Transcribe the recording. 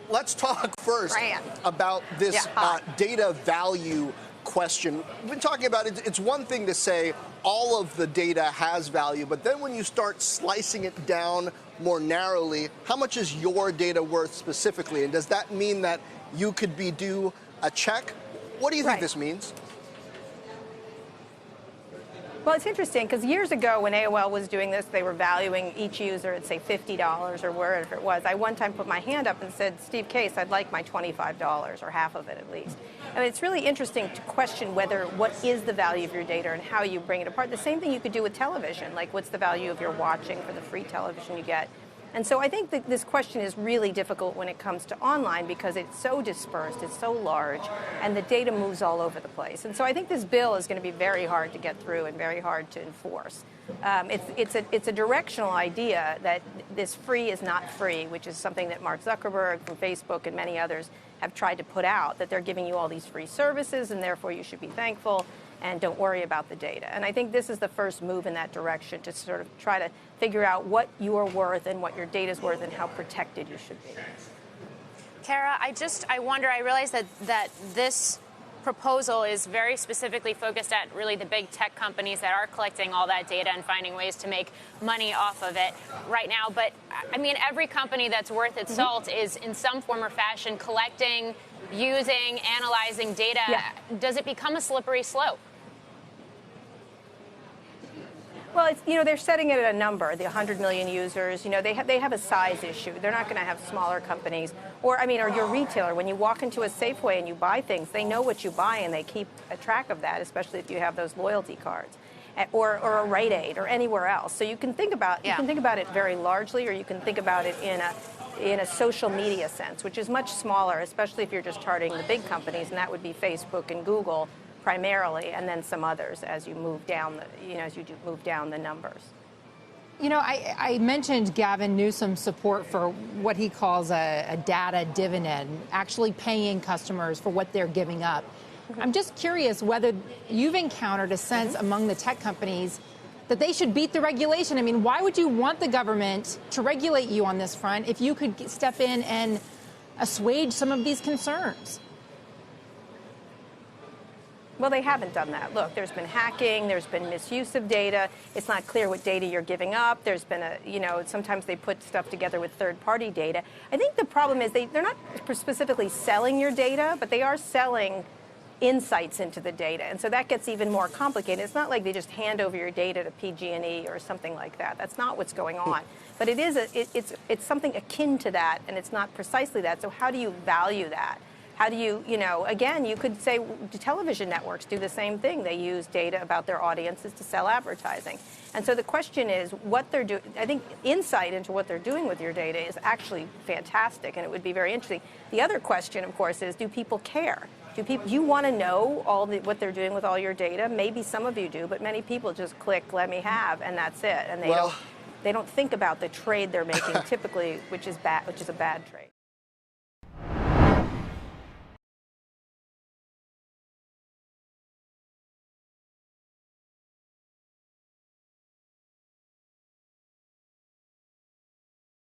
Let's talk first about this data value question. We've been talking about it. It's one thing to say all of the data has value, but then when you start slicing it down more narrowly, how much is your data worth specifically? And does that mean that you could be due a check? What do you think this means? Well, it's interesting because years ago when AOL was doing this, they were valuing each user at, say, $50 or wherever it was. I one time put my hand up and said, Steve Case, I'd like my $25 or half of it at least. I mean, it's really interesting to question what is the value of your data and how you bring it apart. The same thing you could do with television, like what's the value of your watching for the free television you get. And so I think that this question is really difficult when it comes to online because it's so dispersed, it's so large, and the data moves all over the place. And so I think this bill is going to be very hard to get through and very hard to enforce. It's a directional idea that this free is not free, which is something that Mark Zuckerberg from Facebook and many others have tried to put out, that they're giving you all these free services and therefore you should be thankful and don't worry about the data. And I think this is the first move in that direction to sort of try to figure out what you're worth and what your data is worth and how protected you should be. Kara, I wonder, I realize that this proposal is very specifically focused at really the big tech companies that are collecting all that data and finding ways to make money off of it right now. But I mean, every company that's worth its salt is in some form or fashion collecting, using, analyzing data. Does it become a slippery slope? Well, it's, they're setting it at a number, the 100 million users. They have a size issue. They're not going to have smaller companies. Or your retailer, when you walk into a Safeway and you buy things, they know what you buy and they keep a track of that, especially if you have those loyalty cards. Or a Rite Aid or anywhere else. So you can think about it very largely, or you can think about it in a social media sense, which is much smaller, especially if you're just targeting the big companies, and that would be Facebook and Google primarily, and then some others as you move down move down the numbers. I mentioned Gavin Newsom's support for what he calls a data dividend, actually paying customers for what they're giving up. I'm just curious whether you've encountered a sense among the tech companies that they should beat the regulation. I mean, why would you want the government to regulate you on this front if you could step in and assuage some of these concerns? Well, they haven't done that. Look, there's been hacking, there's been misuse of data. It's not clear what data you're giving up. There's been sometimes they put stuff together with third-party data. I think the problem is they're not specifically selling your data, but they are selling insights into the data. And so that gets even more complicated. It's not like they just hand over your data to PG&E or something like that. That's not what's going on. But it is it's something akin to that, and it's not precisely that. So how do you value that? How do you, again, you could say television networks do the same thing. They use data about their audiences to sell advertising. And so the question is what they're doing. I think insight into what they're doing with your data is actually fantastic, and it would be very interesting. The other question, of course, is do people care? Do you want to know what they're doing with all your data? Maybe some of you do, but many people just click, let me have, and that's it. And they don't think about the trade they're making typically, which is a bad trade.